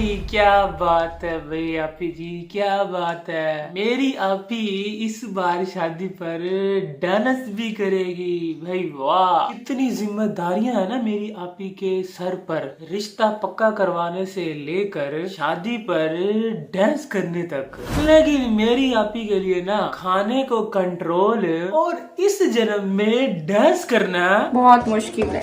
भाई क्या बात है भाई आपी जी, क्या बात है। मेरी आपी इस बार शादी पर डांस भी करेगी भाई। वाह, कितनी जिम्मेदारियां है ना मेरी आपी के सर पर। रिश्ता पक्का करवाने से लेकर शादी पर डांस करने तक। लेकिन मेरी आपी के लिए ना खाने को कंट्रोल और इस जन्म में डांस करना बहुत मुश्किल है।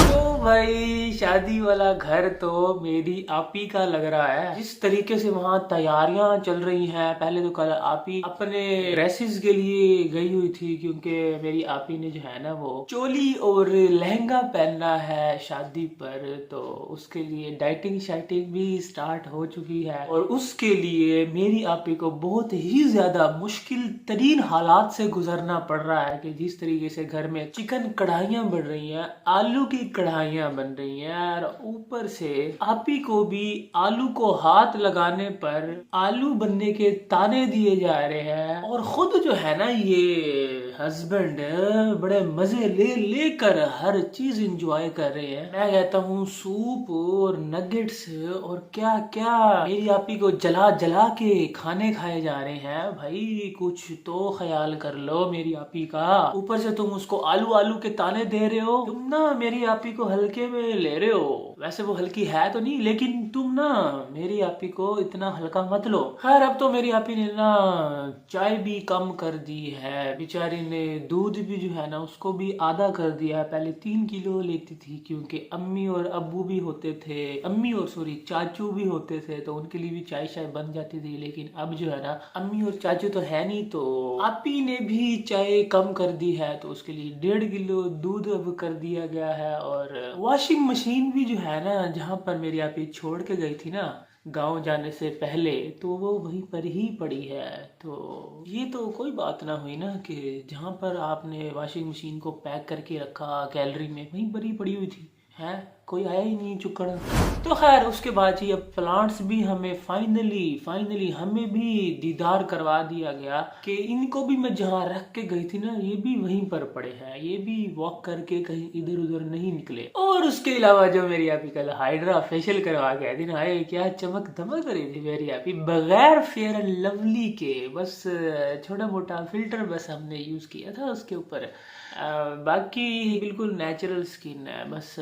तो भाई शादी वाला घर तो मेरी आपी का लग रहा है। जिस तरीके से वहाँ तैयारियां चल रही हैं, पहले तो कल आपी अपने ड्रेसेस के लिए गई हुई थी, क्योंकि मेरी आपी ने जो है ना वो चोली और लहंगा पहनना है शादी पर। तो उसके लिए डाइटिंग शाइटिंग भी स्टार्ट हो चुकी है और उसके लिए मेरी आपी को बहुत ही ज्यादा मुश्किल तरीन हालात से गुजरना पड़ रहा है। कि जिस तरीके से घर में चिकन कढ़ाइयाँ बन रही हैं, आलू की कढ़ाइयाँ बन रही हैं, और ऊपर से आपी को भी आलू को हाथ लगाने पर आलू बनने के ताने दिए जा रहे हैं। और खुद जो है ना ये हस्बैंड बड़े मजे ले लेकर हर चीज एंजॉय कर रहे हैं। मैं कहता हूँ सूप और नगेट्स और क्या क्या मेरी आपी को जला जला के खाने खाए जा रहे हैं। भाई कुछ तो ख्याल कर लो मेरी आपी का। ऊपर से तुम उसको आलू आलू के ताने दे रहे हो। तुम ना मेरी आपी को हल्के में ले रहे हो। वैसे वो हल्की है तो नहीं, लेकिन तुम ना मेरी आपी को इतना हल्का मत लो। खैर अब तो मेरी आपी ने ना चाय भी कम कर दी है। बेचारी ने दूध भी जो है ना उसको भी आधा कर दिया है। पहले 3 किलो लेती थी, क्योंकि अम्मी और अब्बू भी होते थे, अम्मी और सॉरी चाचू भी होते थे, तो उनके लिए भी चाय शाय बन जाती थी। लेकिन अब जो है ना अम्मी और चाचू तो है नहीं, तो आपी ने भी चाय कम कर दी है। तो उसके लिए 1.5 किलो दूध अब कर दिया गया है। और वॉशिंग मशीन भी जो है ना जहाँ पर मेरी आपी छोड़ के गई थी ना गांव जाने से पहले, तो वो वहीं पर ही पड़ी है। तो ये तो कोई बात ना हुई ना कि जहाँ पर आपने वॉशिंग मशीन को पैक करके रखा गैलरी में, वहीं पर ही पड़ी हुई थी। है कोई आया ही नहीं चुकड़। तो खैर उसके बाद ही अब प्लांट्स भी हमें फाइनली हमें भी दीदार करवा दिया गया कि इनको भी मैं जहाँ रख के गई थी ना ये भी वहीं पर पड़े हैं। ये भी वॉक करके कहीं इधर उधर नहीं निकले। और उसके अलावा जो मेरी आपी कल हाइड्रा फेशियल करवा के आई थी ना, हाय क्या चमक धमक रही थी मेरी आपी बगैर फेयर एंड लवली के। बस छोटा मोटा फिल्टर बस हमने यूज किया था उसके ऊपर। बाकी बिल्कुल नेचुरल स्किन है। बस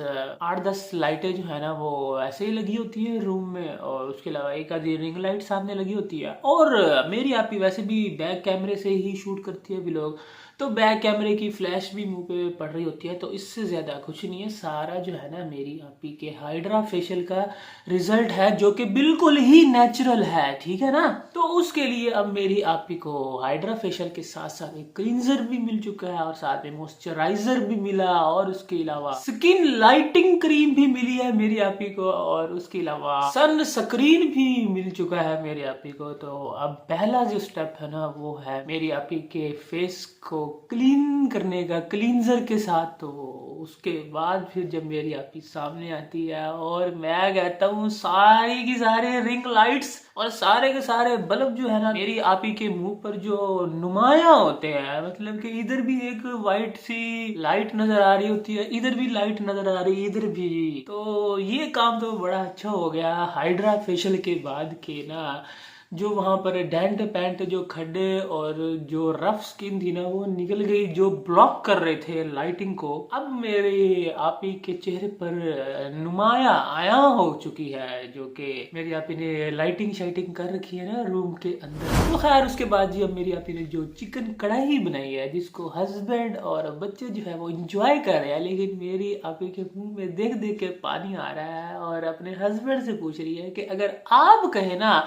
8-10 लाइटें जो है ना वो ऐसे ही लगी होती है रूम में, और उसके अलावा एक आधी रिंग लाइट सामने लगी होती है। और मेरी आपी वैसे भी बैक कैमरे से ही शूट करती है व्लॉग, तो बैक कैमरे की फ्लैश भी मुंह पे पड़ रही होती है। तो इससे ज्यादा कुछ नहीं है। सारा जो है ना मेरी आपी के हाइड्रा फेशियल का रिजल्ट है, जो कि बिल्कुल ही नेचुरल है। ठीक है ना। तो उसके लिए अब मेरी आपी को हाइड्रा फेशियल के साथ साथ एक क्लींजर भी मिल चुका है, और साथ में मॉइस्चराइजर भी मिला, और उसके अलावा स्किन लाइटिंग क्रीम भी मिली है मेरी आपी को, और उसके अलावा सन स्क्रीन भी मिल चुका है मेरी आपी को। तो अब पहला जो स्टेप है ना वो है मेरी आपी के फेस को क्लीन करने का क्लींजर के साथ। तो उसके बाद फिर जब मेरी आपी सामने आती है, और मैं कहता हूँ सारी की सारे रिंग लाइट्स और सारे के सारे बल्ब जो है ना मेरी आपी के मुंह पर जो नुमाया होते हैं, मतलब कि इधर भी एक वाइट सी लाइट नजर आ रही होती है, इधर भी लाइट नजर आ रही है, इधर भी। तो ये काम तो बड़ा अच्छा हो गया हाइड्रा फेशियल के बाद के ना। जो वहां पर डेंट पैंट जो खड्डे और जो रफ स्किन थी ना वो निकल गई, जो ब्लॉक कर रहे थे लाइटिंग को। अब मेरे आपी के चेहरे पर नुमाया आया हो चुकी है, जो कि मेरी आपी ने लाइटिंग शाइटिंग कर रखी है ना रूम के अंदर। तो खैर उसके बाद जी अब मेरी आपी ने जो चिकन कढ़ाई बनाई है, जिसको हस्बैंड और बच्चे जो है वो इंजॉय कर रहे हैं, लेकिन मेरी आपी के मुंह में देख देख के पानी आ रहा है, और अपने हस्बैंड से पूछ रही है कि अगर आप कहे ना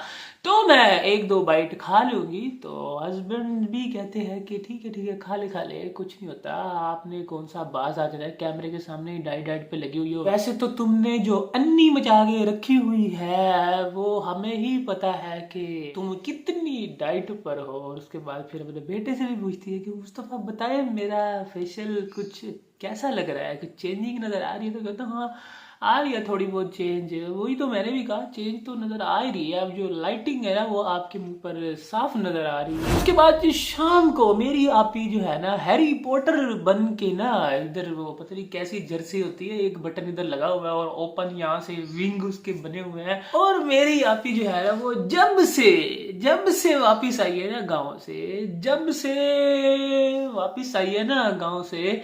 तो मैं 1-2 बाइट खा लूंगी। तो हस्बैंड भी कहते हैं कि ठीक है खा ले कुछ नहीं होता। आपने कौन सा बाज आ जाता है, कैमरे के सामने डाइट पे लगी हुई हो। वैसे तो तुमने जो अन्नी मचा के रखी हुई है वो हमें ही पता है कि तुम कितनी डाइट पर हो। और उसके बाद फिर अपने बेटे से भी पूछती है कि मुस्तफा बताए मेरा फेशियल कुछ कैसा लग रहा है, कुछ चेंजिंग नजर आ रही है। तो कहता हूँ हाँ आ रही है थोड़ी बहुत चेंज। वही तो मैंने भी कहा, चेंज तो नजर आ ही रही है। अब जो लाइटिंग है ना वो आपके मुंह पर साफ नजर आ रही है। उसके बाद शाम को मेरी आपी जो है ना हैरी पॉटर बन के ना, इधर वो पता नहीं कैसी जर्सी होती है, एक बटन इधर लगा हुआ है और ओपन यहाँ से विंग उसके बने हुए हैं। और मेरी आपी जो है ना वो जब से वापिस आई है ना गाँव से, जब से वापिस आई है ना गाँव से,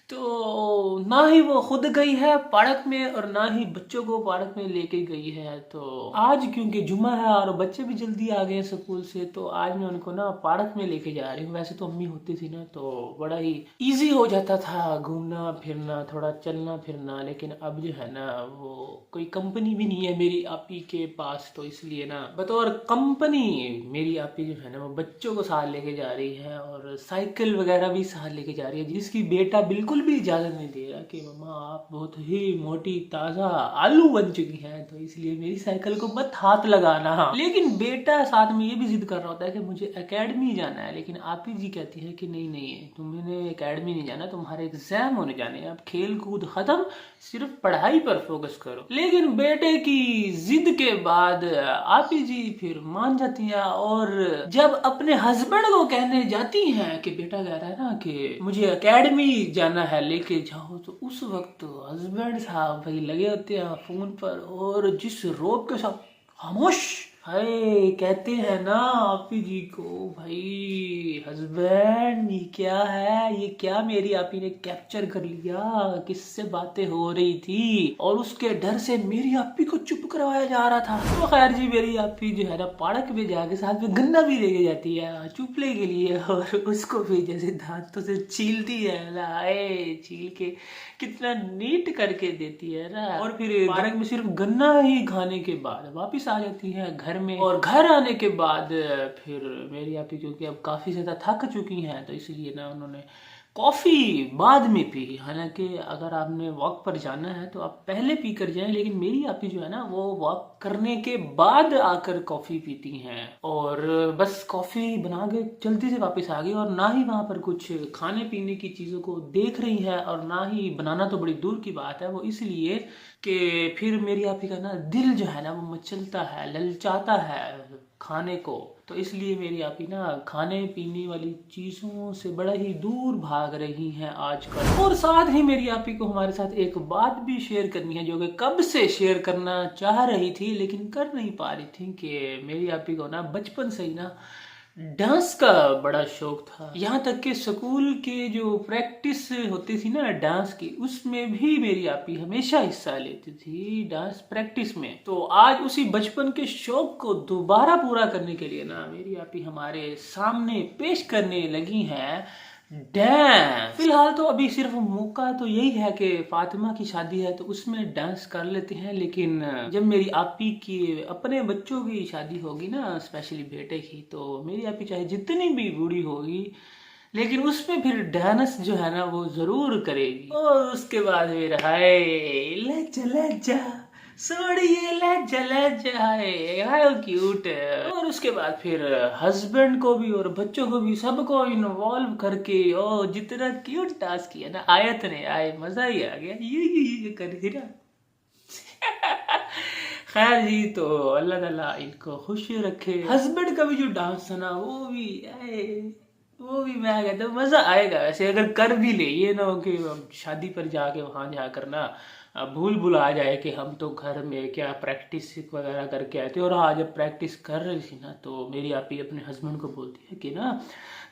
तो ना ही वो खुद गई है पार्क में और ना ही बच्चों को पार्क में लेके गई है। तो आज क्योंकि जुम्मा है और बच्चे भी जल्दी आ गए स्कूल से, तो आज मैं उनको ना पार्क में लेके जा रही हूँ। वैसे तो अम्मी होती थी ना तो बड़ा ही इजी हो जाता था घूमना फिरना, थोड़ा चलना फिरना, लेकिन अब जो है ना वो कोई कंपनी भी नहीं है मेरी आपी के पास, तो इसलिए ना बतौर कंपनी मेरी आपी जो है ना वो बच्चों को साथ लेके जा रही है और साइकिल वगैरह भी साथ लेके जा रही है, जिसकी बेटा बिल्कुल भी इजाजत नहीं दे रहा कि मम्मा आप बहुत ही मोटी ताजा आलू बन चुकी हैं, तो इसलिए मेरी साइकिल को मत हाथ लगाना। लेकिन बेटा साथ में ये भी जिद कर रहा होता है कि मुझे एकेडमी जाना है, लेकिन आपी जी कहती है कि नहीं नहीं तुम्हें एकेडमी नहीं जाना, तुम्हारे एग्जाम होने जाने हैं, अब खेल कूद खत्म, सिर्फ पढ़ाई पर फोकस करो। लेकिन बेटे की जिद के बाद आपी जी फिर मान जाती है और जब अपने हस्बैंड को कहने जाती हैं कि बेटा कह रहा है ना कि मुझे एकेडमी जाना है लेके जाओ, तो उस वक्त हस्बैंड साहब भाई लगे होते हैं फोन पर और जिस रोब के साथ खामोश हाय कहते हैं ना आपी जी को, भाई हस्बैंड ये क्या है, ये क्या मेरी आपी ने कैप्चर कर लिया, किससे बातें हो रही थी, और उसके डर से मेरी आपी को चुप करवाया जा रहा था। तो खैर जी मेरी आपी जो है ना पार्क में जाके साथ में गन्ना भी लेके जाती है चुपले के लिए, और उसको भी जैसे दांतों से छीलती है ना, छील के कितना नीट करके देती है ना, और फिर पार्क में सिर्फ गन्ना ही खाने के बाद वापिस आ जाती है घर में। और घर आने के बाद फिर मेरी आपी क्योंकि अब काफी ज्यादा थक चुकी हैं, तो इसलिए ना उन्होंने कॉफी बाद में पी। हालांकि अगर आपने वॉक पर जाना है तो आप पहले पी कर जाएं, लेकिन मेरी आपी जो है ना वो वॉक करने के बाद आकर कॉफी पीती हैं, और बस कॉफी बना के जल्दी से वापस आ गई, और ना ही वहां पर कुछ खाने पीने की चीजों को देख रही है, और ना ही बनाना तो बड़ी दूर की बात है, वो इसलिए कि फिर मेरी आपी का ना दिल जो है ना वो मचलता है, ललचाता है खाने को, तो इसलिए मेरी आपी ना खाने पीने वाली चीजों से बड़ा ही दूर भाग रही हैं आजकल। और साथ ही मेरी आपी को हमारे साथ एक बात भी शेयर करनी है, जो कि कब से शेयर करना चाह रही थी लेकिन कर नहीं पा रही थी, कि मेरी आपी को ना बचपन से ही ना डांस का बड़ा शौक था। यहाँ तक कि स्कूल के जो प्रैक्टिस होती थी ना डांस की, उसमें भी मेरी आपी हमेशा हिस्सा लेती थी डांस प्रैक्टिस में। तो आज उसी बचपन के शौक को दोबारा पूरा करने के लिए ना मेरी आपी हमारे सामने पेश करने लगी हैं डांस। फिलहाल तो अभी सिर्फ मौका तो यही है कि फातिमा की शादी है तो उसमें डांस कर लेते हैं, लेकिन जब मेरी आपी की अपने बच्चों की शादी होगी ना, स्पेशली बेटे की, तो मेरी आपी चाहे जितनी भी बूढ़ी होगी लेकिन उसमें फिर डांस जो है ना वो जरूर करेगी। और उसके बाद फिर हाय लज्जा लज्जा सोड़िए लज्जा लज्जा हाय क्यूट। और उसके बाद फिर हस्बैंड को भी और बच्चों को भी सबको इन्वॉल्व करके और जितना क्यूट टास्क किया ना आयत ने आए, मजा ही आ गया ये कर रही ना। खैर जी, तो अल्लाह ताला इनको खुश रखे। हस्बैंड का भी जो डांस था ना वो भी मैं कहता हूँ मजा आएगा। वैसे अगर कर भी ले, ये ना हो कि शादी पर जाके वहां जाकर ना भूल आ जाए कि हम तो घर में क्या प्रैक्टिस वगैरह करके आए थे। और हाँ, जब प्रैक्टिस कर रही थी ना तो मेरी आपी अपने हस्बैंड को बोलती है कि ना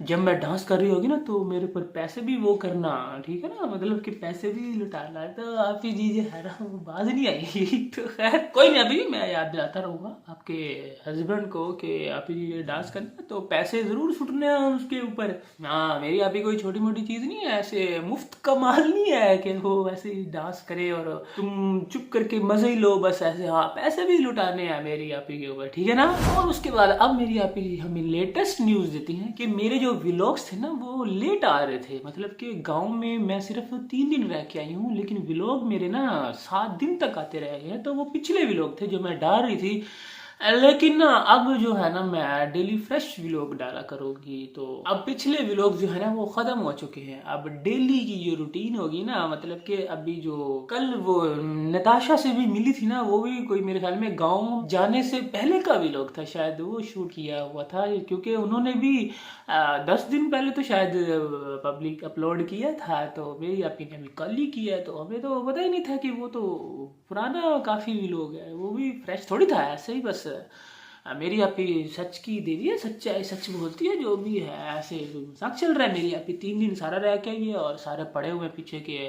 जब मैं डांस कर रही होगी ना तो मेरे ऊपर पैसे भी वो करना, ठीक है ना, मतलब कि पैसे भी लुटाना है। तो आपी जी है ना वो बाज नहीं आई। तो खैर कोई नहीं, अभी मैं याद दिलाता रहूंगा आपके हस्बैंड को कि आपी जी डांस करना तो पैसे जरूर छुटने हैं उसके ऊपर। हाँ, मेरी आपी कोई छोटी मोटी चीज नहीं है, ऐसे मुफ्त का माल नहीं है कि वो वैसे ही डांस करे और तुम चुप करके मजे ही लो बस ऐसे। हाँ, पैसे भी लुटाने हैं मेरी आपी के ऊपर, ठीक है ना। और उसके बाद अब मेरी आपी हमें लेटेस्ट न्यूज देती है कि मेरे जो व्लॉग्स थे ना वो लेट आ रहे थे। मतलब कि गांव में मैं सिर्फ 3 दिन रह के आई हूँ, लेकिन व्लॉग मेरे ना 7 दिन तक आते रह गए हैं। तो वो पिछले व्लॉग थे जो मैं डाल रही थी लेकिन ना अब जो है ना मैं डेली फ्रेश व्लॉग डाला करूँगी। तो अब पिछले व्लॉग जो है ना वो खत्म हो चुके हैं। अब डेली की जो रूटीन होगी ना, मतलब कि अभी जो कल वो नताशा से भी मिली थी ना, वो भी कोई मेरे ख्याल में गांव जाने से पहले का व्लॉग था शायद, वो शूट किया हुआ था। क्योंकि उन्होंने भी 10 दिन पहले तो शायद पब्लिक अपलोड किया था, तो मेरी आपी ने भी कल ही किया। तो हमें तो पता ही नहीं था कि वो तो पुराना काफ़ी व्लॉग है, वो भी फ्रेश थोड़ी था, ऐसे ही बस मेरी आपी सच की देवी है, सच्चाई सच बोलती है, जो भी है। ऐसे मजाक चल रहा है। मेरी आपी 3 दिन सारा रह के आई है और सारे पड़े हुए पीछे के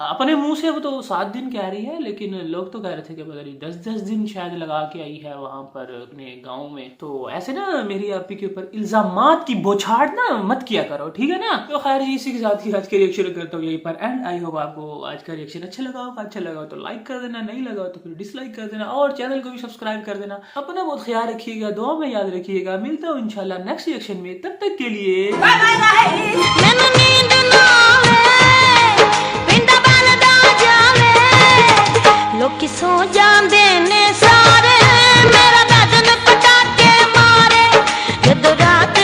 अपने मुंह से। वो तो 7 दिन कह रही है, लेकिन लोग तो कह रहे थे कि पता नहीं 10-10 दिन शायद लगा के आई है वहां पर अपने गांव में। तो ऐसे ना मेरी आपी के ऊपर इल्जामात की बौछार ना मत किया करो, ठीक है ना। तो खैर इसी के साथ ही आज का रिएक्शन करता हूँ यहीं पर एंड। आई होप आपको आज का रिएक्शन अच्छा लगा होगा। अच्छा लगा हो तो लाइक कर देना, नहीं लगा हो तो फिर डिसलाइक कर देना, और चैनल को भी सब्सक्राइब कर देना। अपना बहुत ख्याल रखिएगा, दुआ में याद रखिएगा। मिलता हूँ इंशाल्लाह नेक्स्ट रिएक्शन में, तब तक के लिए बाय बाय। लोग की सो जा